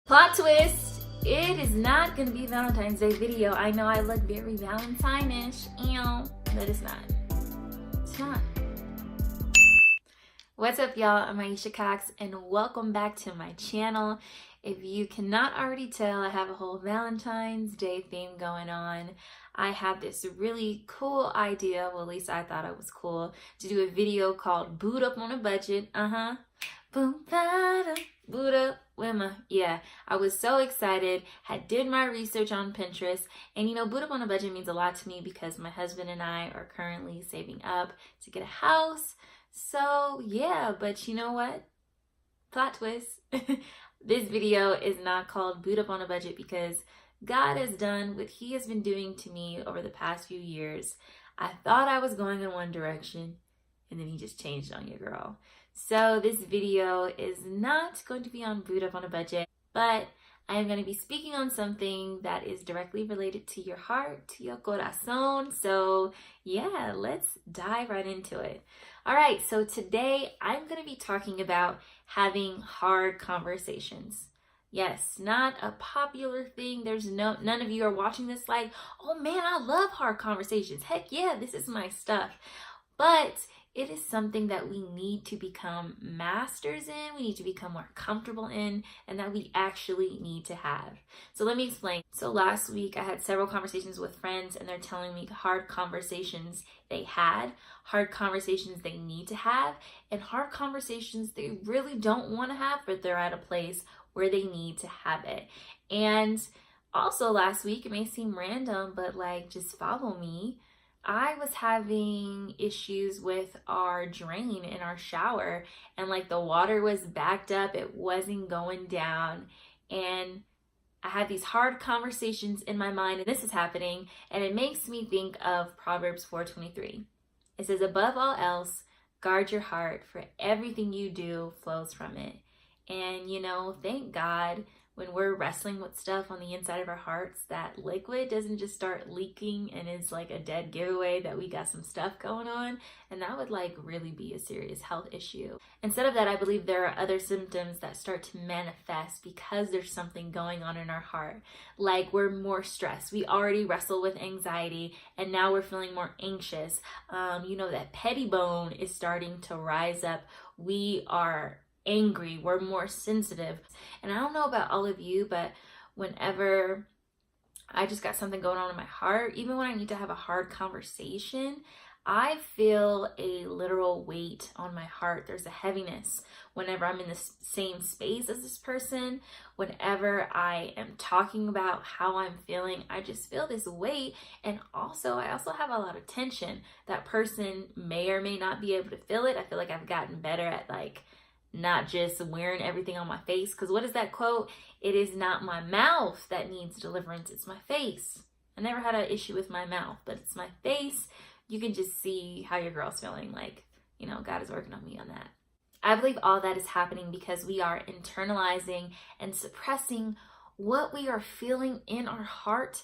Plot twist! It is not gonna be a Valentine's Day video. I know I look very Valentine-ish, but it's not. It's not. What's up, y'all? I'm Aisha Cox, and welcome back to my channel. If you cannot already tell, I have a whole Valentine's Day theme going on. I have this really cool idea, well, at least I thought it was cool, to do a video called Boot Up on a Budget. Boom, ba-da, boot up with my, yeah. I was so excited, did my research on Pinterest, and boot up on a budget means a lot to me because my husband and I are currently saving up to get a house. So yeah, but you know what? Plot twist. This video is not called Boot Up on a Budget because God has done what he has been doing to me over the past few years. I thought I was going in one direction, and then he just changed on you, girl. So this video is not going to be on Boot Up on a Budget, but I am going to be speaking on something that is directly related to your heart, to your corazón. So yeah, let's dive right into it. All right, so today I'm going to be talking about having hard conversations. Yes, not a popular thing. None of you are watching this like, oh man, I love hard conversations. Heck yeah, this is my stuff. But it is something that we need to become masters in, we need to become more comfortable in, and that we actually need to have. So let me explain. So last week I had several conversations with friends, and they're telling me hard conversations they had, hard conversations they need to have, and hard conversations they really don't want to have, but they're at a place where they need to have it. And also last week, it may seem random, but like, just follow me. I was having issues with our drain in our shower, and like the water was backed up, it wasn't going down, and I had these hard conversations in my mind, and this is happening, and it makes me think of Proverbs 4:23. It says, above all else, guard your heart, for everything you do flows from it. And thank God, when we're wrestling with stuff on the inside of our hearts, that liquid doesn't just start leaking and is like a dead giveaway that we got some stuff going on, and that would like really be a serious health issue. Instead of that, I believe there are other symptoms that start to manifest because there's something going on in our heart. Like we're more stressed. We already wrestle with anxiety, and now we're feeling more anxious. That petty bone is starting to rise up. We are angry, we're more sensitive. And I don't know about all of you, but whenever I just got something going on in my heart, even when I need to have a hard conversation, I feel a literal weight on my heart. There's a heaviness whenever I'm in the same space as this person. Whenever I am talking about how I'm feeling, I just feel this weight. And I also have a lot of tension. That person may or may not be able to feel it. I feel like I've gotten better at like not just wearing everything on my face. Because what is that quote? It is not my mouth that needs deliverance, it's my face. I never had an issue with my mouth, but it's my face. You can just see how your girl's feeling. Like, God is working on me on that. I believe all that is happening because we are internalizing and suppressing what we are feeling in our heart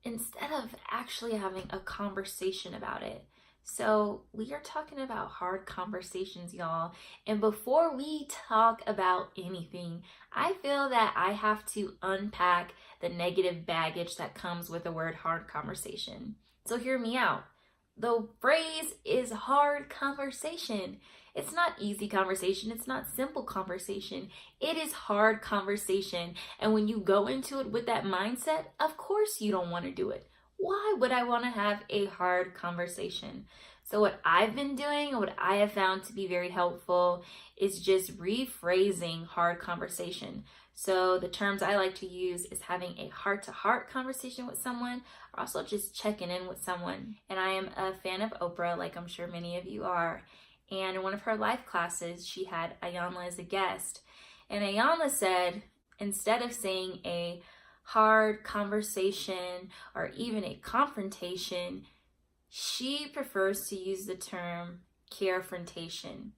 instead of actually having a conversation about it. So we are talking about hard conversations, y'all. And before we talk about anything, I feel that I have to unpack the negative baggage that comes with the word hard conversation. So hear me out. The phrase is hard conversation. It's not easy conversation. It's not simple conversation. It is hard conversation. And when you go into it with that mindset, of course you don't want to do it. Why would I want to have a hard conversation? So what I've been doing and what I have found to be very helpful is just rephrasing hard conversation. So the terms I like to use is having a heart-to-heart conversation with someone, or also just checking in with someone. And I am a fan of Oprah, like I'm sure many of you are. And in one of her life classes, she had Ayanla as a guest. And Ayanla said, instead of saying a hard conversation or even a confrontation, she prefers to use the term carefrontation.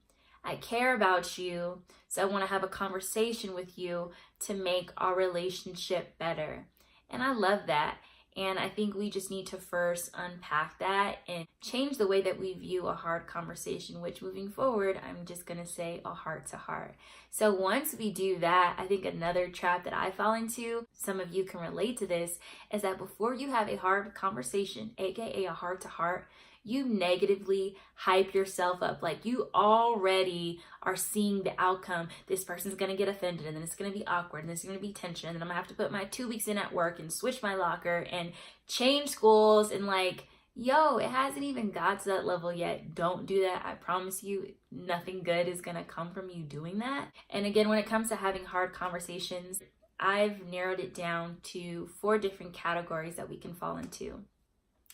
I care about you, so I want to have a conversation with you to make our relationship better. And I love that. And I think we just need to first unpack that and change the way that we view a hard conversation, which moving forward, I'm just gonna say a heart to heart. So once we do that, I think another trap that I fall into, some of you can relate to this, is that before you have a hard conversation, AKA a heart to heart, you negatively hype yourself up. Like you already are seeing the outcome. This person's gonna get offended, and then it's gonna be awkward, and there's gonna be tension, and then I'm gonna have to put my 2 weeks in at work and switch my locker and change schools, and like, yo, it hasn't even got to that level yet. Don't do that. I promise you, nothing good is gonna come from you doing that. And again, when it comes to having hard conversations, I've narrowed it down to 4 different categories that we can fall into.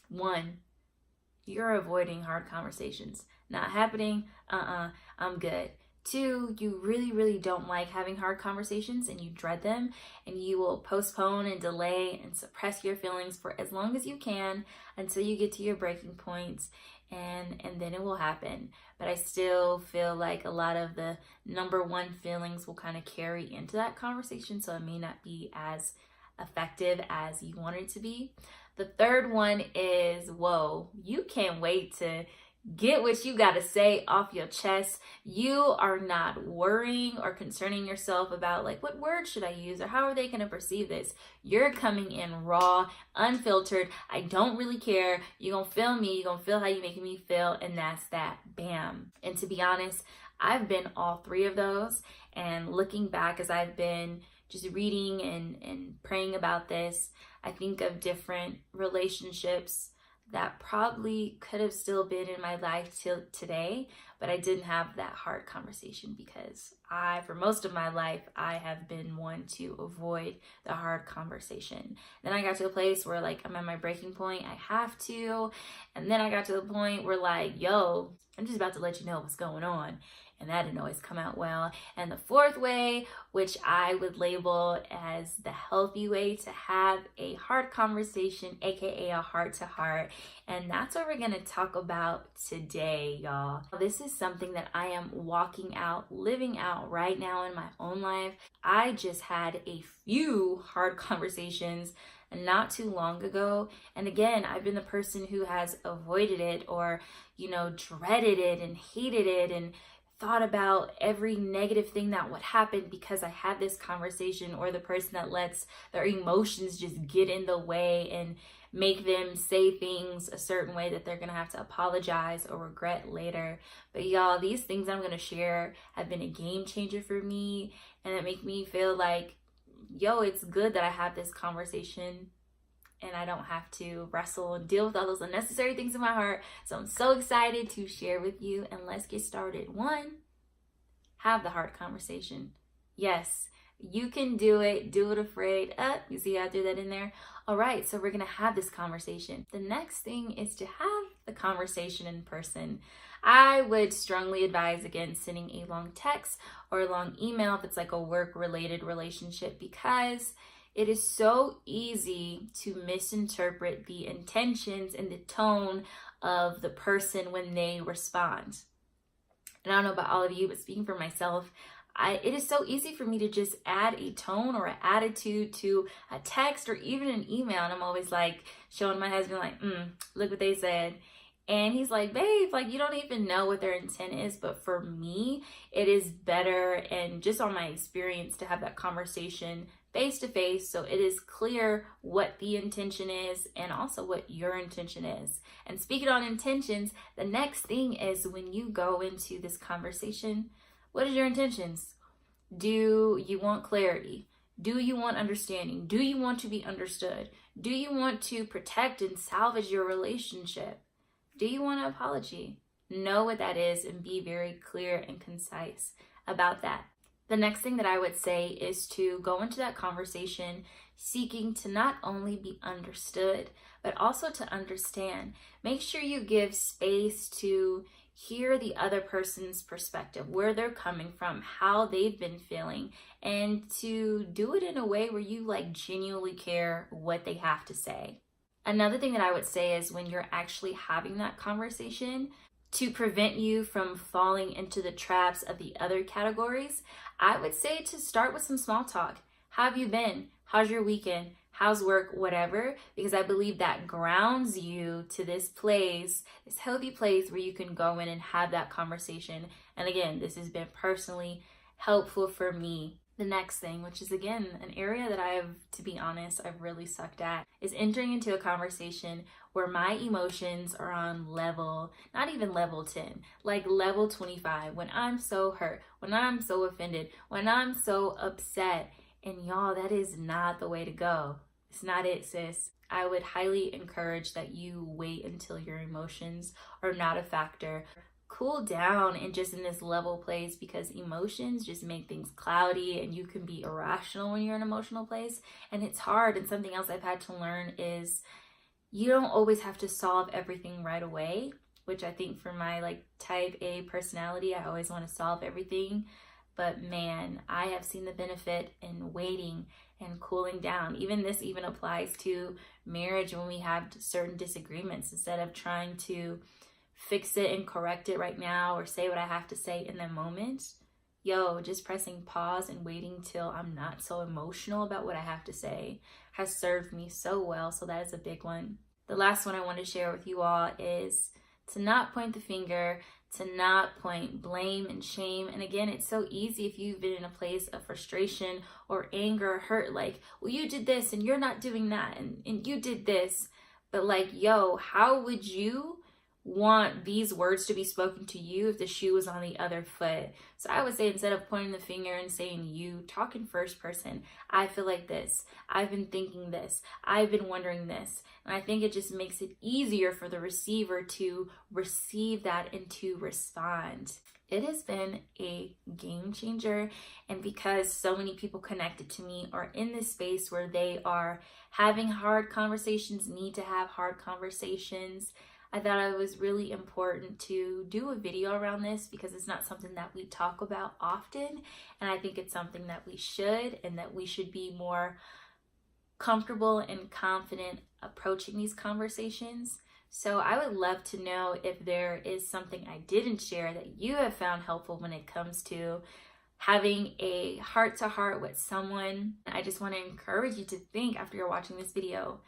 1, you're avoiding hard conversations. Not happening, I'm good. 2, you really don't like having hard conversations and you dread them, and you will postpone and delay and suppress your feelings for as long as you can until you get to your breaking points, and then it will happen. But I still feel like a lot of the number 1 feelings will kind of carry into that conversation, so it may not be as effective as you want it to be. The 3rd one is, whoa, you can't wait to get what you got to say off your chest. You are not worrying or concerning yourself about like, what words should I use or how are they going to perceive this? You're coming in raw, unfiltered. I don't really care. You're going to feel me. You're going to feel how you're making me feel. And that's that. Bam. And to be honest, I've been all 3 of those. And looking back as I've been just reading and praying about this, I think of different relationships that probably could have still been in my life till today, but I didn't have that hard conversation because for most of my life, I have been one to avoid the hard conversation. Then I got to a place where like I'm at my breaking point, I have to. And then I got to the point where like, yo, I'm just about to let you know what's going on. And that didn't always come out well. And the 4th way, which I would label as the healthy way to have a hard conversation, AKA a heart to heart. And that's what we're gonna talk about today, y'all. This is something that I am walking out, living out right now in my own life. I just had a few hard conversations not too long ago. And again, I've been the person who has avoided it or, dreaded it and hated it and thought about every negative thing that would happen because I had this conversation, or the person that lets their emotions just get in the way and make them say things a certain way that they're gonna have to apologize or regret later. But y'all, these things I'm gonna share have been a game changer for me, and that make me feel like, yo, it's good that I have this conversation and I don't have to wrestle and deal with all those unnecessary things in my heart. So I'm so excited to share with you, and let's get started. 1, have the hard conversation. Yes, you can do it. Do it afraid. You see how I threw that in there? All right, so we're gonna have this conversation. The next thing is to have the conversation in person. I would strongly advise against sending a long text or a long email if it's like a work-related relationship, because it is so easy to misinterpret the intentions and the tone of the person when they respond. And I don't know about all of you, but speaking for myself, it is so easy for me to just add a tone or an attitude to a text or even an email. And I'm always like showing my husband like, look what they said. And he's like, babe, like you don't even know what their intent is. But for me, it is better, and just on my experience, to have that conversation face to face, so it is clear what the intention is and also what your intention is. And speaking on intentions, the next thing is when you go into this conversation, what is your intentions? Do you want clarity? Do you want understanding? Do you want to be understood? Do you want to protect and salvage your relationship? Do you want an apology? Know what that is and be very clear and concise about that. The next thing that I would say is to go into that conversation seeking to not only be understood, but also to understand. Make sure you give space to hear the other person's perspective, where they're coming from, how they've been feeling, and to do it in a way where you like genuinely care what they have to say. Another thing that I would say is when you're actually having that conversation, to prevent you from falling into the traps of the other categories, I would say to start with some small talk. How have you been? How's your weekend? how's work, whatever, because I believe that grounds you to this place, this healthy place where you can go in and have that conversation. And again, this has been personally helpful for me. The next thing, which is again an area that to be honest, I've really sucked at, is entering into a conversation where my emotions are on level, not even level 10, like level 25, when I'm so hurt, when I'm so offended, when I'm so upset. And y'all, that is not the way to go. It's not it, sis. I would highly encourage that you wait until your emotions are not a factor. Cool down and just in this level place, because emotions just make things cloudy and you can be irrational when you're in an emotional place, and it's hard. And something else I've had to learn is you don't always have to solve everything right away, which I think for my like type A personality, I always want to solve everything. But man, I have seen the benefit in waiting and cooling down. This even applies to marriage when we have certain disagreements. Instead of trying to fix it and correct it right now or say what I have to say in the moment, just pressing pause and waiting till I'm not so emotional about what I have to say has served me so well. So that is a big one. The last one I want to share with you all is to not point the finger, to not point blame and shame. And again, it's so easy if you've been in a place of frustration or anger or hurt, like, well, you did this and you're not doing that, and you did this. But like, how would you want these words to be spoken to you if the shoe was on the other foot? So I would say, instead of pointing the finger and saying you, talk in first person. I feel like this. I've been thinking this. I've been wondering this. And I think it just makes it easier for the receiver to receive that and to respond. It has been a game changer. And because so many people connected to me are in this space where they are having hard conversations, need to have hard conversations, I thought it was really important to do a video around this, because it's not something that we talk about often. And I think it's something that we should, and that we should be more comfortable and confident approaching these conversations. So I would love to know if there is something I didn't share that you have found helpful when it comes to having a heart-to-heart with someone. I just want to encourage you to think after you're watching this video.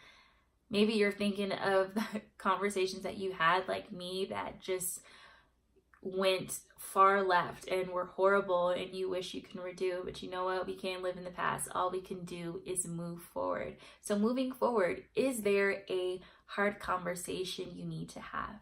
Maybe you're thinking of the conversations that you had, like me, that just went far left and were horrible and you wish you can redo. But you know what? We can't live in the past. All we can do is move forward. So moving forward, is there a hard conversation you need to have?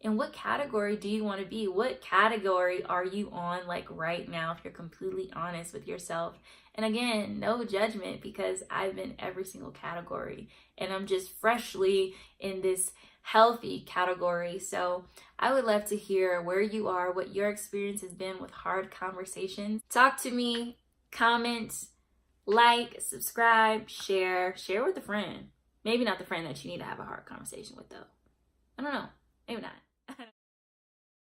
In what category do you want to be? What category are you on like right now, if you're completely honest with yourself? And again, no judgment, because I've been every single category and I'm just freshly in this healthy category. So I would love to hear where you are, what your experience has been with hard conversations. Talk to me, comment, like, subscribe, share with a friend. Maybe not the friend that you need to have a hard conversation with though. I don't know, maybe not.